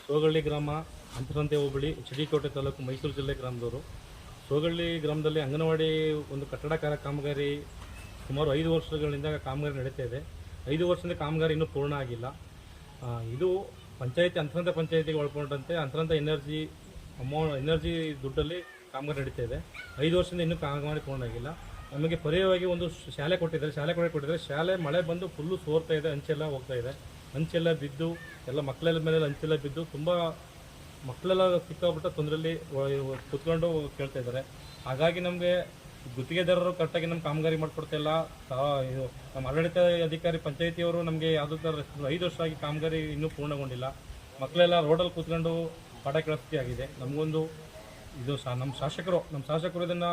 ಸೋಗಳ್ಳಿ ಗ್ರಾಮ, ಅಂತರಂತೆ ಹೋಬಳಿ, ಚಿಡಿಕೋಟೆ ತಾಲೂಕು, ಮೈಸೂರು ಜಿಲ್ಲೆ ಗ್ರಾಮದವರು. ಸೋಗಳ್ಳಿ ಗ್ರಾಮದಲ್ಲಿ ಅಂಗನವಾಡಿ ಒಂದು ಕಟ್ಟಡ ಕಾಮಗಾರಿ ಸುಮಾರು 5 ವರ್ಷಗಳಿಂದ ಕಾಮಗಾರಿ ನಡೀತಾ ಇದೆ. 5 ವರ್ಷದಿಂದ ಕಾಮಗಾರಿ ಇನ್ನೂ ಪೂರ್ಣ ಆಗಿಲ್ಲ. ಇದು ಪಂಚಾಯತಿ ಅಂತರಂತ ಪಂಚಾಯತಿಗೆ ಒಳಗೊಂಡಂತೆ ಅಂತರಂತ ಎನರ್ಜಿ ದುಡ್ಡಲ್ಲಿ ಕಾಮಗಾರಿ ನಡೀತಾ ಇದೆ. 5 ವರ್ಷದಿಂದ ಇನ್ನೂ ಕಾಮಗಾರಿ ಪೂರ್ಣ ಆಗಿಲ್ಲ. ನಮಗೆ ಪರ್ಯಾಯವಾಗಿ ಒಂದು ಶಾಲೆ ಕೊಟ್ಟಿದ್ದಾರೆ. ಶಾಲೆ ಮಳೆ ಬಂದು ಫುಲ್ಲು ಸೋರ್ತಾ ಇದೆ, ಅಂಚೆಲ್ಲ ಹೋಗ್ತಾ ಇದೆ. ಅಂಚೆಲ್ಲ ಬಿದ್ದು ಎಲ್ಲ ಮಕ್ಕಳೆಲ್ಲ ಮೇಲೆ ಅಂಚೆಲ್ಲ ಬಿದ್ದು ತುಂಬ ಮಕ್ಕಳೆಲ್ಲ ಸಿಕ್ಕಾಬಿಟ್ಟು ತೊಂದರೆಯಲ್ಲಿ ಕುತ್ಕೊಂಡು ಕೇಳ್ತಾ ಇದ್ದಾರೆ. ಹಾಗಾಗಿ ನಮಗೆ ಗುತ್ತಿಗೆದಾರರು ಕರೆಕ್ಟಾಗಿ ನಮ್ಮ ಕಾಮಗಾರಿ ಮಾಡಿಕೊಡ್ತಾ ಇಲ್ಲ. ನಮ್ಮ ಆಡಳಿತ ಅಧಿಕಾರಿ ಪಂಚಾಯತಿಯವರು ನಮಗೆ ಯಾವುದೇ ಥರ 5 ವರ್ಷ ಆಗಿ ಕಾಮಗಾರಿ ಇನ್ನೂ ಪೂರ್ಣಗೊಂಡಿಲ್ಲ. ಮಕ್ಕಳೆಲ್ಲ ರೋಡಲ್ಲಿ ಕೂತ್ಕೊಂಡು ಪಾಠ ಕೇಳಿಸ್ತಿ ಆಗಿದೆ. ನಮಗೊಂದು ಇದು ನಮ್ಮ ಶಾಸಕರು ಇದನ್ನು